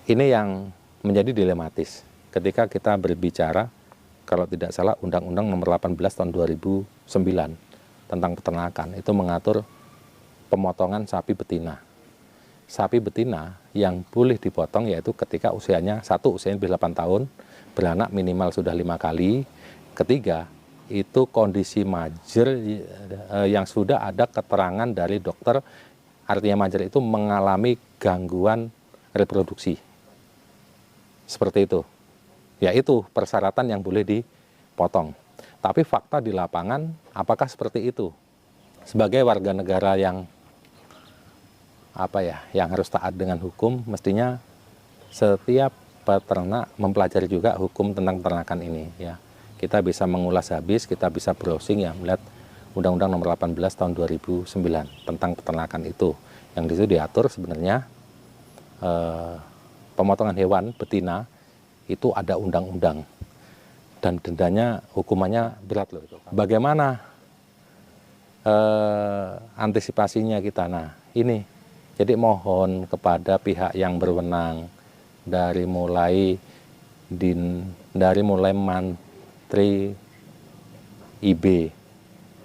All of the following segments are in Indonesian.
Ini yang menjadi dilematis ketika kita berbicara, kalau tidak salah Undang-Undang Nomor 18 Tahun 2009 tentang peternakan itu mengatur pemotongan sapi betina. Sapi betina yang boleh dipotong yaitu ketika usianya usianya 8 tahun, beranak minimal sudah 5 kali. Ketiga, itu kondisi majer yang sudah ada keterangan dari dokter, artinya majer itu mengalami gangguan reproduksi. Seperti itu. Yaitu persyaratan yang boleh dipotong. Tapi fakta di lapangan, apakah seperti itu? Sebagai warga negara yang yang harus taat dengan hukum, mestinya setiap peternak mempelajari juga hukum tentang peternakan ini. Ya, kita bisa mengulas habis, kita bisa browsing ya, melihat Undang-Undang Nomor 18 Tahun 2009 tentang peternakan itu. Yang di situ diatur sebenarnya pemotongan hewan betina itu ada undang-undang dan dendanya, hukumannya berat loh. Bagaimana antisipasinya kita? Nah, ini jadi mohon kepada pihak yang berwenang dari mulai Mantri IB,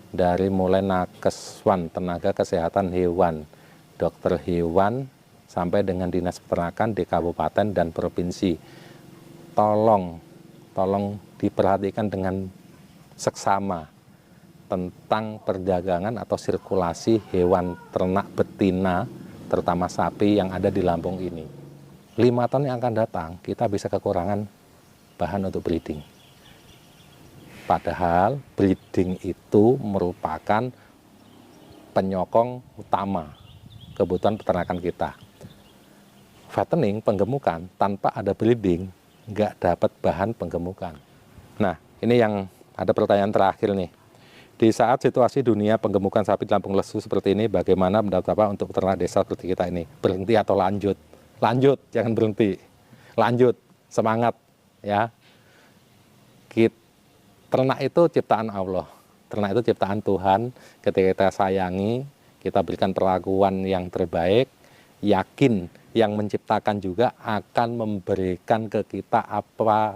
dari mulai Nakeswan, tenaga kesehatan hewan, dokter hewan, sampai dengan dinas peternakan di kabupaten dan provinsi, tolong diperhatikan dengan seksama tentang perdagangan atau sirkulasi hewan ternak betina, terutama sapi yang ada di Lampung ini. 5 tahun yang akan datang, kita bisa kekurangan bahan untuk breeding. Padahal breeding itu merupakan penyokong utama kebutuhan peternakan kita. Fattening, penggemukan, tanpa ada breeding, nggak dapat bahan penggemukan. Nah, ini yang ada pertanyaan terakhir nih. Di saat situasi dunia penggemukan sapi di Lampung lesu seperti ini, bagaimana menurut Bapak untuk peternak desa seperti kita ini? Berhenti atau lanjut? Lanjut, jangan berhenti. Lanjut, semangat ya. Ternak itu ciptaan Allah. Ternak itu ciptaan Tuhan. Ketika kita sayangi, kita berikan perlakuan yang terbaik, yakin yang menciptakan juga akan memberikan ke kita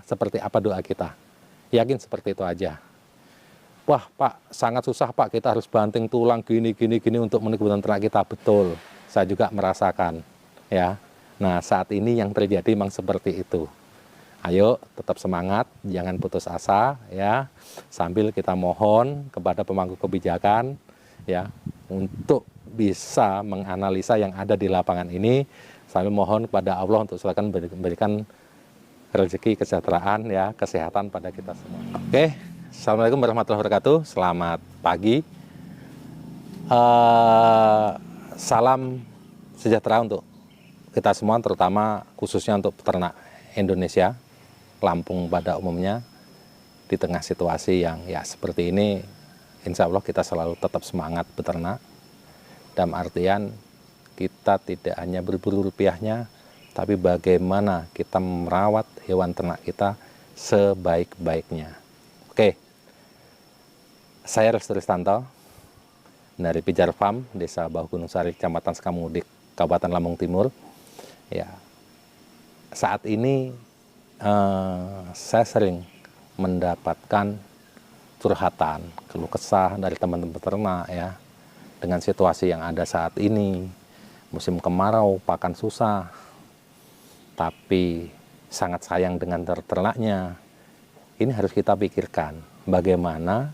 seperti apa doa kita. Yakin seperti itu aja. Wah Pak, sangat susah Pak, kita harus banting tulang gini untuk memenuhi ternak kita. Betul, saya juga merasakan ya. Nah, saat ini yang terjadi memang seperti itu. Ayo tetap semangat, jangan putus asa ya. Sambil kita mohon kepada pemangku kebijakan ya untuk bisa menganalisa yang ada di lapangan ini, sambil mohon kepada Allah untuk silakan berikan rezeki, kesejahteraan ya, kesehatan pada kita semua. Oke, assalamualaikum warahmatullahi wabarakatuh. Selamat pagi. Salam sejahtera untuk kita semua, terutama khususnya untuk peternak Indonesia, Lampung pada umumnya. Di tengah situasi yang ya seperti ini, insya Allah kita selalu tetap semangat beternak. Dalam artian kita tidak hanya berburu rupiahnya, tapi bagaimana kita merawat hewan ternak kita sebaik-baiknya. Oke, saya Restu Ristanto dari Pijar Farm, Desa Bahu Gunung Sari, Kecamatan Sukamudik, Kabupaten Lampung Timur. Ya, saat ini saya sering mendapatkan curhatan, keluh kesah dari teman-teman peternak ya, dengan situasi yang ada saat ini. Musim kemarau, pakan susah, tapi sangat sayang dengan ternaknya. Ini harus kita pikirkan bagaimana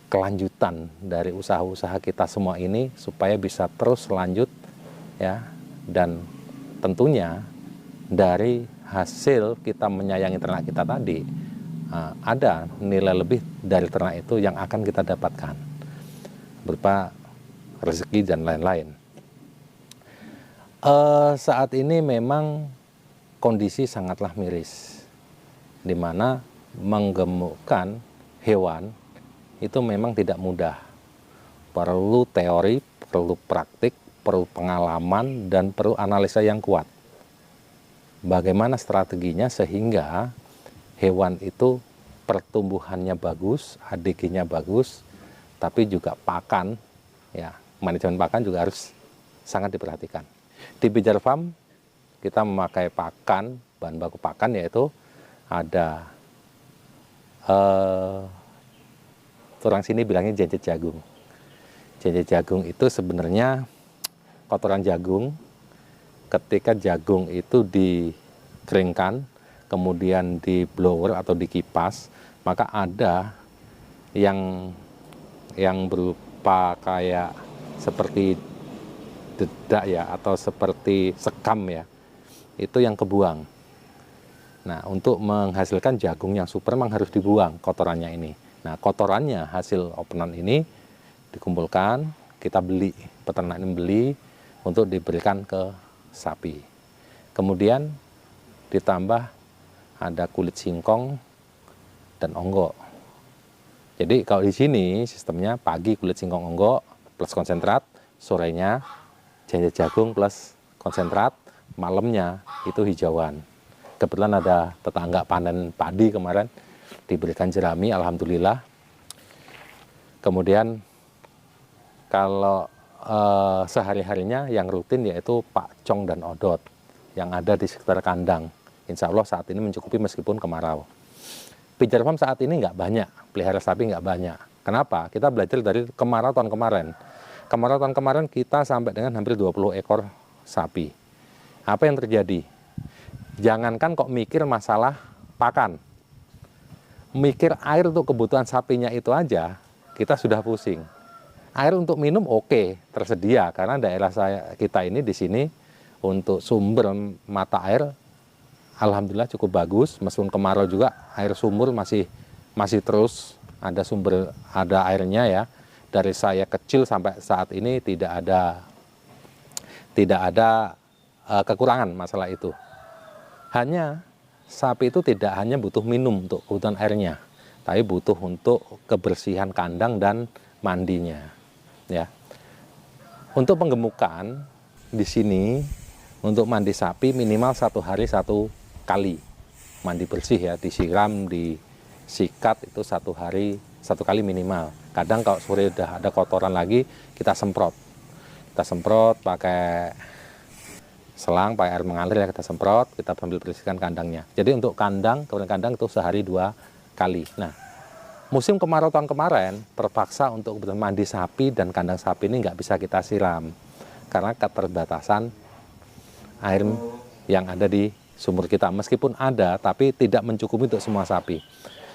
kelanjutan dari usaha-usaha kita semua ini supaya bisa terus lanjut ya, dan tentunya dari hasil kita menyayangi ternak kita tadi, ada nilai lebih dari ternak itu yang akan kita dapatkan berupa rezeki dan lain-lain. Saat ini memang kondisi sangatlah miris, di mana menggemukkan hewan itu memang tidak mudah. Perlu teori, perlu praktik, perlu pengalaman, dan perlu analisa yang kuat. Bagaimana strateginya sehingga hewan itu pertumbuhannya bagus, ADG-nya bagus, tapi juga pakan, ya, manajemen pakan juga harus sangat diperhatikan. Di Pijar Farm, kita memakai pakan, bahan baku pakan yaitu ada orang sini bilangnya jejet jagung. Jejet jagung itu sebenarnya kotoran jagung. Ketika jagung itu dikeringkan, kemudian di blower atau dikipas, maka ada yang berupa kayak seperti dedak ya, atau seperti sekam ya, itu yang kebuang. Nah, untuk menghasilkan jagung yang super memang harus dibuang kotorannya ini. Nah, kotorannya hasil openan ini dikumpulkan, kita beli, peternak ini beli untuk diberikan ke sapi. Kemudian ditambah ada kulit singkong dan onggok. Jadi kalau di sini sistemnya pagi kulit singkong onggok plus konsentrat, sorenya jejet jagung plus konsentrat, malamnya itu hijauan. Kebetulan ada tetangga panen padi kemarin, diberikan jerami, alhamdulillah. Kemudian kalau sehari-harinya yang rutin yaitu pakcong dan odot yang ada di sekitar kandang. Insya Allah saat ini mencukupi meskipun kemarau. Pijar farm saat ini nggak banyak, pelihara sapi nggak banyak. Kenapa? Kita belajar dari kemarau tahun kemarin. Kemarau tahun kemarin kita sampai dengan hampir 20 ekor sapi. Apa yang terjadi? Jangankan kok mikir masalah pakan, mikir air untuk kebutuhan sapinya itu aja, kita sudah pusing. Air untuk minum oke, tersedia karena daerah kita ini di sini untuk sumber mata air alhamdulillah cukup bagus. Meskipun kemarau juga air sumur masih terus ada airnya ya. Dari saya kecil sampai saat ini tidak ada kekurangan masalah itu. Hanya sapi itu tidak hanya butuh minum untuk kebutuhan airnya, tapi butuh untuk kebersihan kandang dan mandinya. Ya, untuk penggemukan di sini untuk mandi sapi minimal 1 hari 1 kali mandi bersih ya, disiram, disikat itu 1 hari 1 kali minimal. Kadang kalau sore udah ada kotoran lagi kita semprot pakai selang, pakai air mengalir ya, kita semprot, kita sambil bersihkan kandangnya. Jadi untuk kandang itu sehari 2 kali. Nah, musim kemarau tahun kemarin terpaksa untuk mandi sapi dan kandang sapi ini nggak bisa kita siram karena keterbatasan air yang ada di sumur kita. Meskipun ada, tapi tidak mencukupi untuk semua sapi.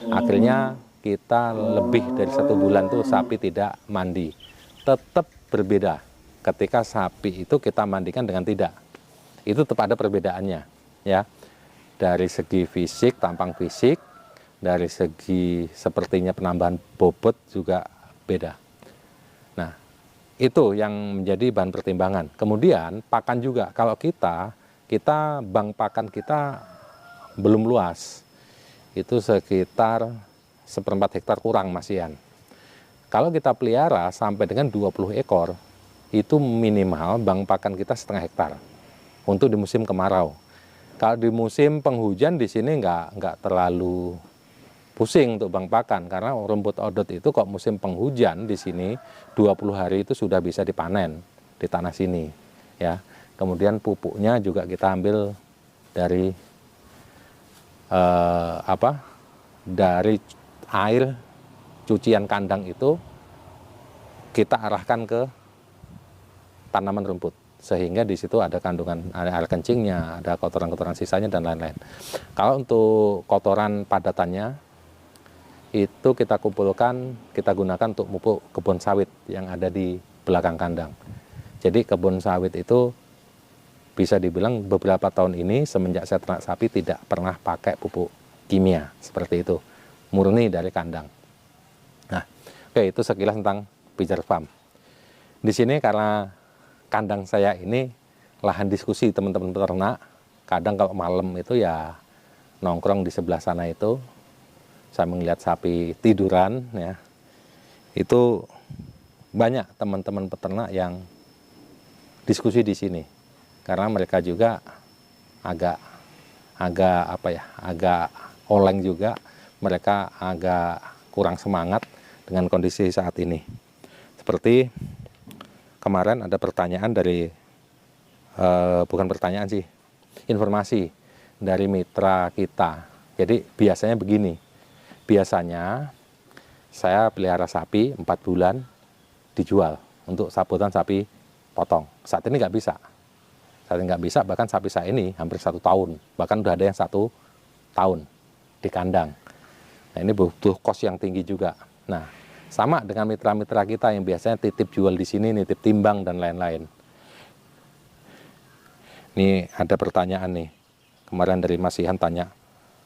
Akhirnya kita lebih dari 1 bulan tuh sapi tidak mandi. Tetap berbeda ketika sapi itu kita mandikan dengan tidak. Itu tetap ada perbedaannya ya. Dari segi fisik, tampang fisik, dari segi sepertinya penambahan bobot juga beda. Nah, itu yang menjadi bahan pertimbangan. Kemudian pakan juga, kalau kita bank pakan kita belum luas. Itu sekitar 1/4 hektar kurang masihan. Kalau kita pelihara sampai dengan 20 ekor, itu minimal bank pakan kita 1/2 hektar untuk di musim kemarau. Kalau di musim penghujan di sini nggak terlalu pusing untuk bank pakan karena rumput odot itu kok musim penghujan di sini 20 hari itu sudah bisa dipanen di tanah sini ya. Kemudian pupuknya juga kita ambil dari dari air cucian kandang itu kita arahkan ke tanaman rumput sehingga di situ ada kandungan air kencingnya, ada kotoran-kotoran sisanya dan lain-lain. Kalau untuk kotoran padatannya itu kita kumpulkan, kita gunakan untuk pupuk kebun sawit yang ada di belakang kandang. Jadi kebun sawit itu bisa dibilang beberapa tahun ini semenjak saya ternak sapi tidak pernah pakai pupuk kimia seperti itu, murni dari kandang. Nah, oke, itu sekilas tentang Pijar Farm. Di sini karena kandang saya ini lahan diskusi teman-teman peternak, kadang kalau malam itu ya nongkrong di sebelah sana itu, saya melihat sapi tiduran ya, itu banyak teman-teman peternak yang diskusi di sini karena mereka juga agak oleng juga, mereka agak kurang semangat dengan kondisi saat ini. Seperti kemarin ada pertanyaan dari bukan pertanyaan sih, informasi dari mitra kita. Jadi biasanya begini, biasanya saya pelihara sapi 4 bulan dijual untuk sabutan sapi potong. Saat ini nggak bisa. Saat ini nggak bisa, bahkan sapi saya ini hampir 1 tahun. Bahkan udah ada yang 1 tahun di kandang. Nah ini butuh kos yang tinggi juga. Nah sama dengan mitra-mitra kita yang biasanya titip jual di sini, nitip timbang dan lain-lain. Ini ada pertanyaan nih, kemarin dari Mas Ihan tanya,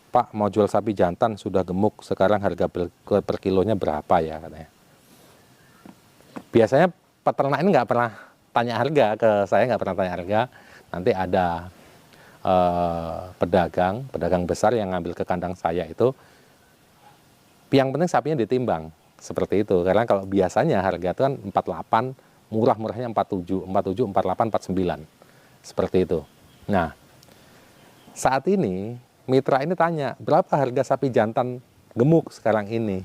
Pak mau jual sapi jantan sudah gemuk, sekarang harga per kilonya berapa ya katanya. Biasanya peternak ini nggak pernah tanya harga ke saya, nggak pernah tanya harga. Nanti ada pedagang besar yang ngambil ke kandang saya itu, yang penting sapinya ditimbang, seperti itu. Karena kalau biasanya harga itu kan 48, murah-murahnya 47, 48, 49. Seperti itu. Nah, saat ini mitra ini tanya, berapa harga sapi jantan gemuk sekarang ini?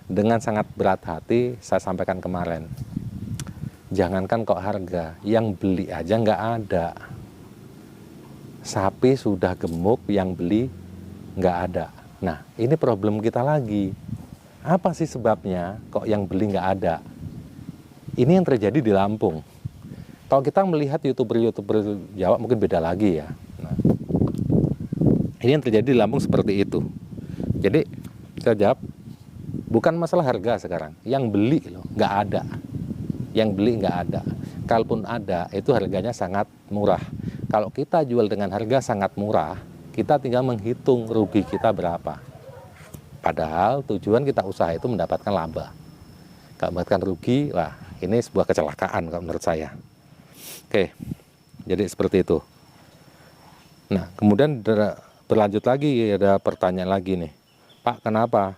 Dengan sangat berat hati saya sampaikan kemarin, jangankan kok harga, yang beli aja nggak ada. Sapi sudah gemuk, yang beli nggak ada. Nah, ini problem kita lagi. Apa sih sebabnya kok yang beli nggak ada? Ini yang terjadi di Lampung. Kalau kita melihat YouTuber Jawa mungkin beda lagi ya. Nah, ini yang terjadi di Lampung seperti itu. Jadi saya jawab, bukan masalah harga sekarang. Yang beli loh, nggak ada. Yang beli nggak ada. Kalaupun ada, itu harganya sangat murah. Kalau kita jual dengan harga sangat murah, kita tinggal menghitung rugi kita berapa. Padahal tujuan kita usaha itu mendapatkan laba. Kalau mendapatkan rugi, wah ini sebuah kecelakaan kalau menurut saya. Oke, jadi seperti itu. Nah, kemudian berlanjut lagi, ada pertanyaan lagi nih. Pak, kenapa?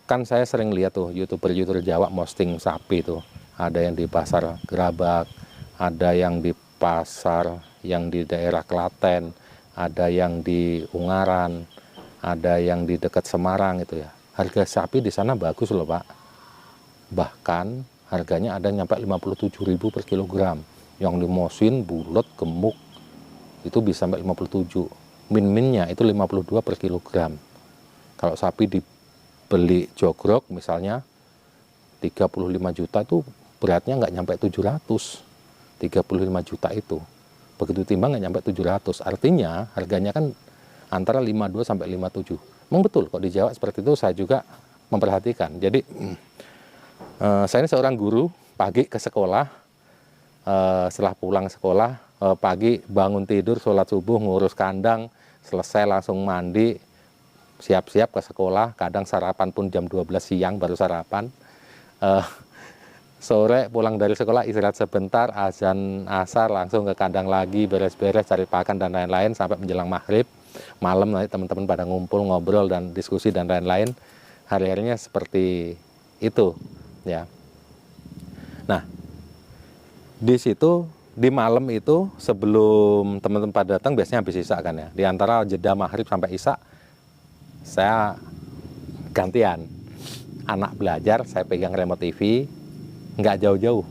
Kan saya sering lihat tuh YouTuber Jawa posting sapi tuh. Ada yang di pasar Gerabak, ada yang di pasar yang di daerah Klaten, ada yang di Ungaran, ada yang di dekat Semarang itu ya. Harga sapi di sana bagus loh Pak. Bahkan harganya ada nyampe 57.000 per kilogram. Yang limosin, bulat, gemuk, itu bisa sampai 57. Min-minnya itu 52 per kilogram. Kalau sapi dibeli jogrok misalnya 35 juta itu beratnya nggak nyampe 700. 35 juta itu. Begitu timbang nggak nyampe 700. Artinya harganya kan antara 52 sampai 57. Memang betul kok di Jawa seperti itu, saya juga memperhatikan. Jadi saya ini seorang guru, pagi ke sekolah, setelah pulang sekolah, pagi bangun tidur, sholat subuh, ngurus kandang, selesai langsung mandi, siap-siap ke sekolah, kadang sarapan pun jam 12 siang baru sarapan. Sore pulang dari sekolah istirahat sebentar, azan asar langsung ke kandang lagi, beres-beres, cari pakan dan lain-lain sampai menjelang maghrib. Malam nanti teman-teman pada ngumpul, ngobrol dan diskusi dan lain-lain. Hari-harinya seperti itu ya. Nah, di situ di malam itu sebelum teman-teman pada datang biasanya habis isya kan ya. Di antara jeda maghrib sampai isya saya gantian. Anak belajar, saya pegang remote TV, nggak jauh-jauh.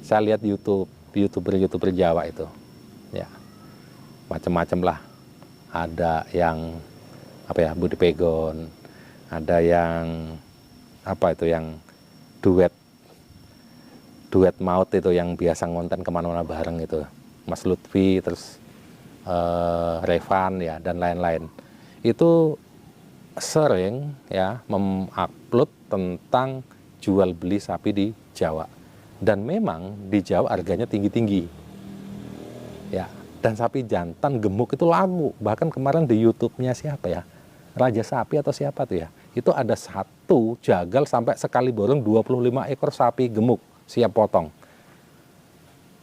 Saya lihat YouTuber Jawa itu. Ya. Macam-macam lah. Ada yang Budi Pegon, ada yang yang duet maut itu yang biasa ngonten kemana-mana bareng itu, Mas Lutfi, terus Revan ya dan lain-lain. Itu sering ya mengupload tentang jual beli sapi di Jawa, dan memang di Jawa harganya tinggi-tinggi ya. Dan sapi jantan gemuk itu laku. Bahkan kemarin di YouTube-nya siapa ya? Raja Sapi atau siapa tuh ya? Itu ada satu jagal sampai sekali borong 25 ekor sapi gemuk siap potong.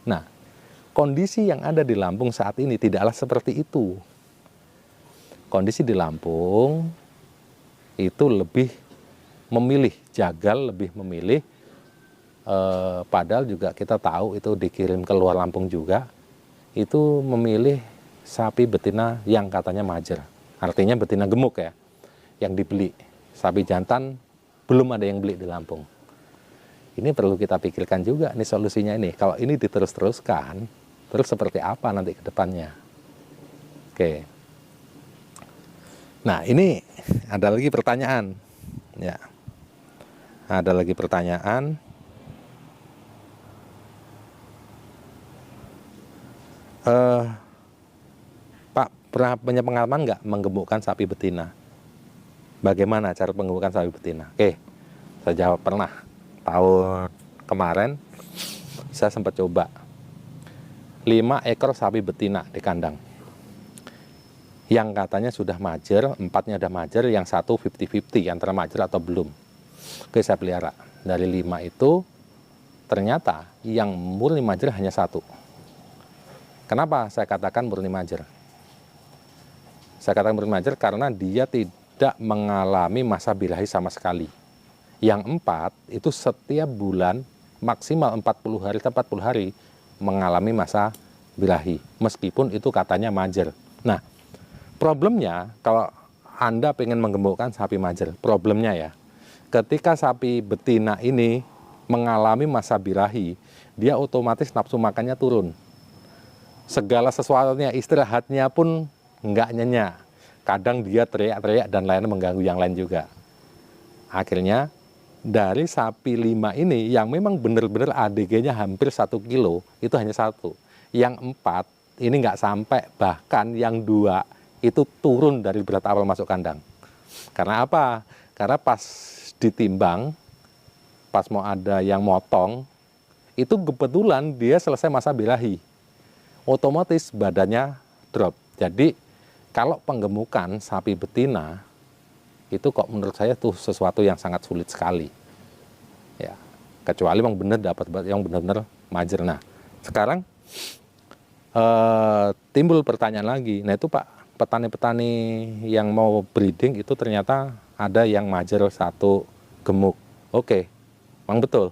Nah, kondisi yang ada di Lampung saat ini tidaklah seperti itu. Kondisi di Lampung itu lebih memilih jagal, lebih memilih padahal juga kita tahu itu dikirim ke luar Lampung juga. Itu memilih sapi betina yang katanya majer, artinya betina gemuk ya, yang dibeli. Sapi jantan belum ada yang beli di Lampung. Ini perlu kita pikirkan juga nih solusinya ini. Kalau ini diterus-teruskan, terus seperti apa nanti ke depannya? Oke. Nah, ini ada lagi pertanyaan. Ya. Ada lagi pertanyaan. Pak, pernah punya pengalaman nggak menggemukkan sapi betina? Bagaimana cara penggemukan sapi betina? Oke, saya jawab pernah. Tahun kemarin saya sempat coba 5 ekor sapi betina di kandang. Yang katanya sudah majer, 4-nya udah majer, yang satu 50-50 antara majer atau belum. Oke, saya pelihara. Dari 5 itu ternyata yang murni majer hanya 1. Kenapa saya katakan murni majer? Saya katakan murni majer karena dia tidak mengalami masa birahi sama sekali. Yang 4 itu setiap bulan maksimal 40 hari atau 40 hari mengalami masa birahi, meskipun itu katanya majer. Nah, problemnya kalau Anda pengen menggemukkan sapi majer, problemnya ya, ketika sapi betina ini mengalami masa birahi, dia otomatis nafsu makannya turun. Segala sesuatunya, istirahatnya pun nggak nyenyak. Kadang dia teriak-teriak dan lainnya mengganggu yang lain juga. Akhirnya dari sapi 5 ini yang memang benar-benar ADG-nya hampir 1 kilo, itu hanya 1. Yang 4 ini nggak sampai, bahkan yang 2 itu turun dari berat awal masuk kandang. Karena apa? Karena pas ditimbang, pas mau ada yang motong, itu kebetulan dia selesai masa birahi. Otomatis badannya drop. Jadi kalau penggemukan sapi betina, itu kok menurut saya tuh sesuatu yang sangat sulit sekali. Ya, kecuali memang benar dapat yang benar-benar majer. Nah, sekarang timbul pertanyaan lagi. Nah, itu Pak, petani-petani yang mau breeding itu ternyata ada yang majer 1 gemuk. Oke, memang betul.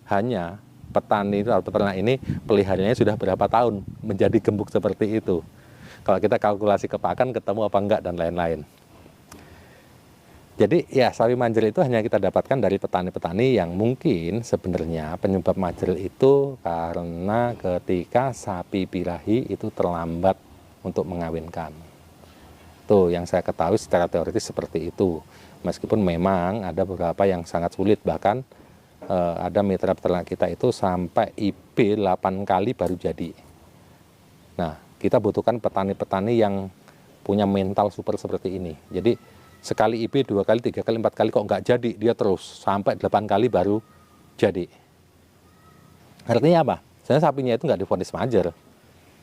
Hanya petani atau peternak ini peliharanya sudah berapa tahun menjadi gemuk seperti itu. Kalau kita kalkulasi ke pakan ketemu apa enggak dan lain-lain. Jadi ya sapi majer itu hanya kita dapatkan dari petani-petani yang mungkin sebenarnya penyebab majer itu karena ketika sapi birahi itu terlambat untuk mengawinkan. Tuh yang saya ketahui secara teoritis seperti itu. Meskipun memang ada beberapa yang sangat sulit, bahkan ada mitra peternak kita itu sampai IB 8 kali baru jadi. Nah, kita butuhkan petani-petani yang punya mental super seperti ini. Jadi sekali IB 2 kali, 3 kali, 4 kali kok nggak jadi, dia terus sampai 8 kali baru jadi. Artinya apa? Sebenarnya sapinya itu nggak divonis majer.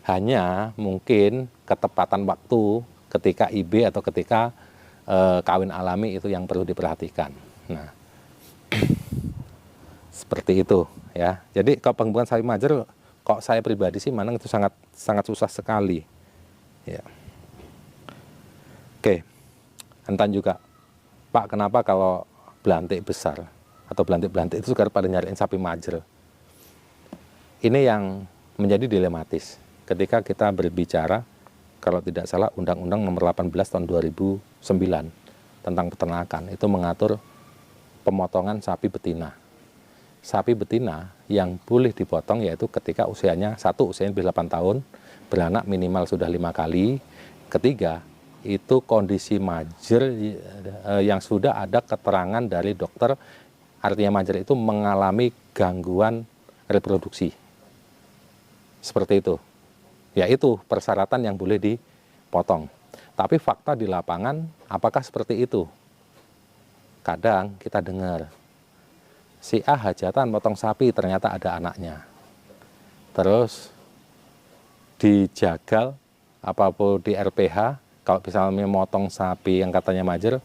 Hanya mungkin ketepatan waktu ketika IB atau ketika kawin alami itu yang perlu diperhatikan. Nah, seperti itu ya. Jadi kalau penggembukan sapi majer, kok saya pribadi sih memang itu sangat susah sekali. Ya. Oke. Entan juga, Pak, kenapa kalau belantik besar atau belantik-belantik itu sekarang pada nyariin sapi majer? Ini yang menjadi dilematis ketika kita berbicara, kalau tidak salah Undang-Undang Nomor 18 Tahun 2009 tentang peternakan itu mengatur pemotongan sapi betina. Sapi betina yang boleh dipotong yaitu ketika usianya usianya 8 tahun, beranak minimal sudah 5 kali, ketiga itu kondisi majer yang sudah ada keterangan dari dokter, artinya majer itu mengalami gangguan reproduksi. Seperti itu. Yaitu persyaratan yang boleh dipotong. Tapi fakta di lapangan apakah seperti itu? Kadang kita dengar si A hajatan potong sapi ternyata ada anaknya. Terus dijagal apapun di RPH, kalau misalnya memotong sapi yang katanya majer,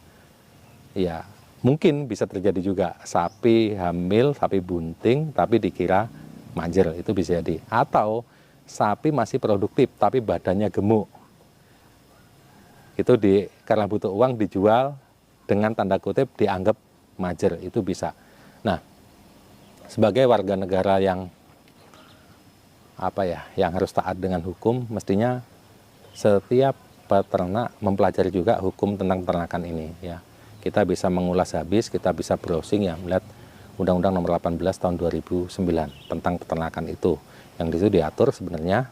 ya mungkin bisa terjadi juga sapi hamil, sapi bunting, tapi dikira majer, itu bisa jadi. Atau sapi masih produktif, tapi badannya gemuk. Itu karena butuh uang dijual dengan tanda kutip dianggap majer, itu bisa. Nah, sebagai warga negara yang yang harus taat dengan hukum, mestinya setiap peternak mempelajari juga hukum tentang peternakan ini ya. Kita bisa mengulas habis, kita bisa browsing ya, melihat Undang-Undang Nomor 18 Tahun 2009 tentang peternakan itu. Yang di situ diatur sebenarnya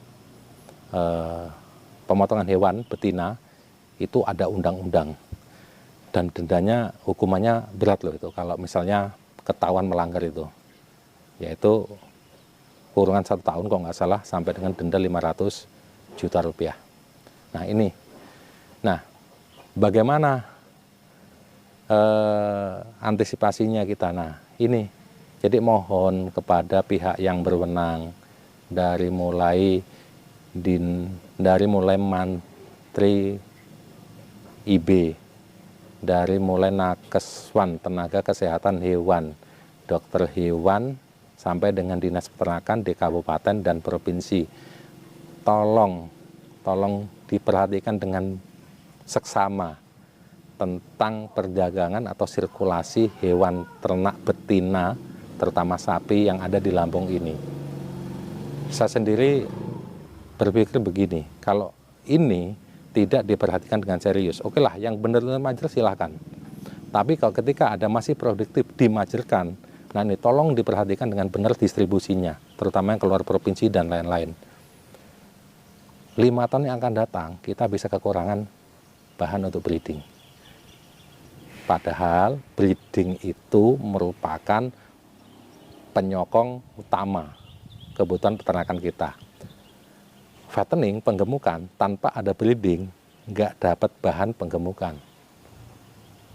pemotongan hewan betina itu ada undang-undang dan dendanya hukumannya berat loh itu kalau misalnya ketahuan melanggar itu, yaitu kurungan 1 tahun kalau nggak salah sampai dengan denda 500 juta rupiah. Nah ini, bagaimana antisipasinya kita? Nah ini, jadi mohon kepada pihak yang berwenang dari mulai Mantri IB, dari mulai Nakeswan, tenaga kesehatan hewan, dokter hewan, sampai dengan dinas peternakan di kabupaten dan provinsi, tolong diperhatikan dengan seksama tentang perdagangan atau sirkulasi hewan ternak betina, terutama sapi yang ada di Lampung ini. Saya sendiri berpikir begini, kalau ini tidak diperhatikan dengan serius, oke lah, yang benar-benar majer silahkan. Tapi kalau ketika ada masih produktif dimajerkan, nah ini tolong diperhatikan dengan benar distribusinya, terutama yang keluar provinsi dan lain-lain. 5 tahun yang akan datang, kita bisa kekurangan bahan untuk breeding. Padahal breeding itu merupakan penyokong utama kebutuhan peternakan kita. Fattening, penggemukan, tanpa ada breeding, nggak dapat bahan penggemukan.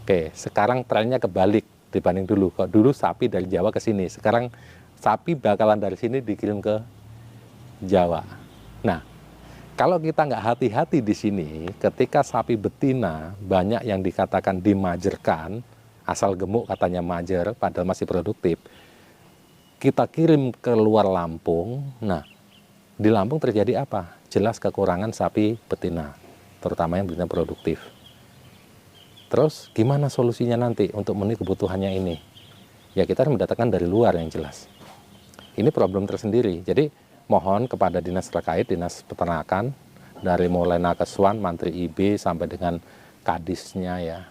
Oke, sekarang trennya kebalik dibanding dulu. Kalau dulu sapi dari Jawa ke sini, sekarang sapi bakalan dari sini dikirim ke Jawa. Nah, kalau kita nggak hati-hati di sini, ketika sapi betina banyak yang dikatakan dimajerkan, asal gemuk katanya majer, padahal masih produktif, kita kirim ke luar Lampung. Nah, di Lampung terjadi apa? Jelas kekurangan sapi betina, terutama yang betina produktif. Terus gimana solusinya nanti untuk memenuhi kebutuhannya ini? Ya kita harus mendatangkan dari luar yang jelas. Ini problem tersendiri. Jadi mohon kepada dinas terkait, dinas peternakan, dari mulai Nakeswan, Mantri IB, sampai dengan kadisnya ya.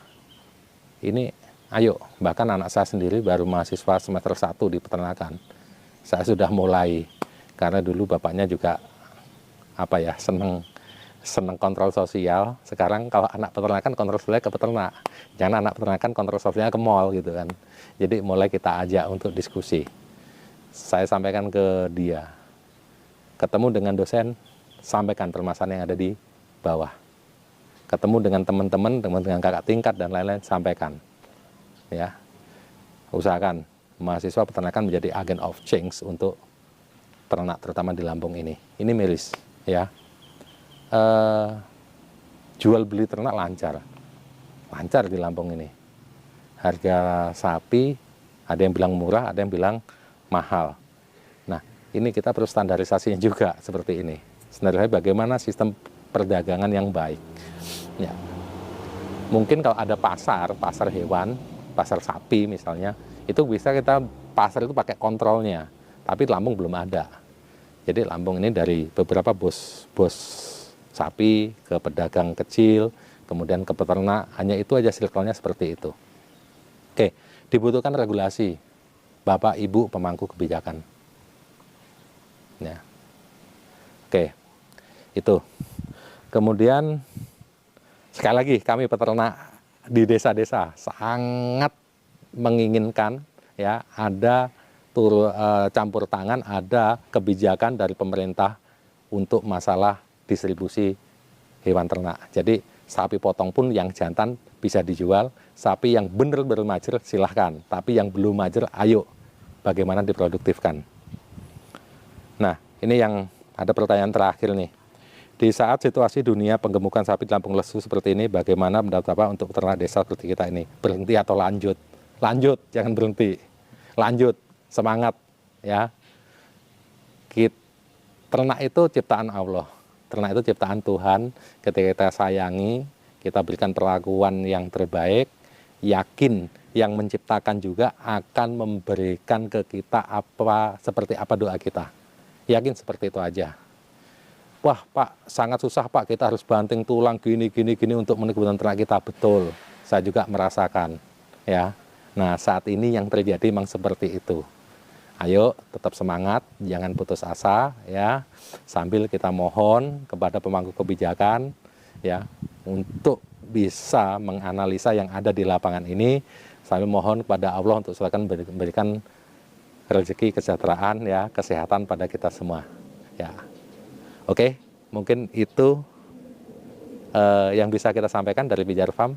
Ini ayo, bahkan anak saya sendiri baru mahasiswa semester 1 di peternakan. Saya sudah mulai, karena dulu bapaknya juga seneng kontrol sosial. Sekarang kalau anak peternakan kontrol sosialnya ke peternak, jangan anak peternakan kontrol sosialnya ke mall gitu kan. Jadi mulai kita ajak untuk diskusi. Saya sampaikan ke dia, ketemu dengan dosen, sampaikan permasalahan yang ada di bawah. Ketemu dengan teman-teman, dengan kakak tingkat dan lain-lain, sampaikan. Ya, usahakan mahasiswa peternakan menjadi agent of change untuk ternak, terutama di Lampung ini. Ini miris, ya. Jual beli ternak lancar di Lampung ini. Harga sapi ada yang bilang murah, ada yang bilang mahal. Nah, ini kita perlu standarisasinya juga seperti ini. Sebenarnya bagaimana sistem perdagangan yang baik. Ya. Mungkin kalau ada pasar hewan, pasar sapi misalnya, itu bisa kita pasar itu pakai kontrolnya. Tapi Lampung belum ada. Jadi Lampung ini dari beberapa bos sapi ke pedagang kecil, kemudian ke peternak, hanya itu aja circle-nya seperti itu. Oke, dibutuhkan regulasi. Bapak, Ibu, pemangku kebijakan. Ya. Oke, itu. Kemudian, sekali lagi, kami peternak di desa-desa sangat menginginkan ya ada campur tangan, ada kebijakan dari pemerintah untuk masalah distribusi hewan ternak. Jadi sapi potong pun yang jantan bisa dijual, sapi yang benar-benar majer silahkan, tapi yang belum majer ayo bagaimana diproduktifkan. Nah, ini yang ada pertanyaan terakhir nih. Di saat situasi dunia penggemukan sapi di Lampung lesu seperti ini, bagaimana pendapat Bapak untuk peternak desa seperti kita ini? Berhenti atau lanjut? Lanjut, jangan berhenti. Lanjut, semangat ya. Ternak itu ciptaan Allah. Ternak itu ciptaan Tuhan. Ketika kita sayangi, kita berikan perlakuan yang terbaik, yakin yang menciptakan juga akan memberikan ke kita seperti apa doa kita. Yakin seperti itu aja. Wah Pak, sangat susah Pak, kita harus banting tulang gini untuk memenuhi kebutuhan ternak kita. Betul, saya juga merasakan. Ya. Nah saat ini yang terjadi memang seperti itu. Ayo tetap semangat, jangan putus asa ya. Sambil kita mohon kepada pemangku kebijakan ya untuk bisa menganalisa yang ada di lapangan ini, sambil mohon kepada Allah untuk silakan memberikan rezeki, kesejahteraan ya, kesehatan pada kita semua. Ya. Oke, mungkin itu yang bisa kita sampaikan dari Bijar Farm,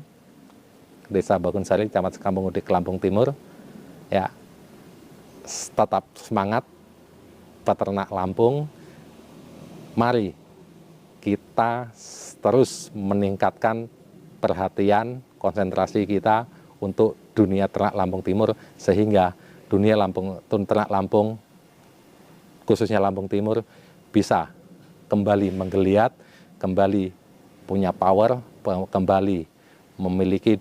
Desa Bagunsari, Kecamatan Kampung Udik, Lampung Timur. Ya, tetap semangat peternak Lampung. Mari kita terus meningkatkan perhatian, konsentrasi kita untuk dunia ternak Lampung Timur, sehingga dunia ternak Lampung, khususnya Lampung Timur, bisa kembali menggeliat, kembali punya power, kembali memiliki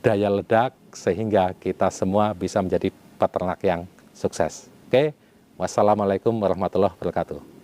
daya ledak, sehingga kita semua bisa menjadi peternak yang sukses. Oke, wassalamualaikum warahmatullahi wabarakatuh.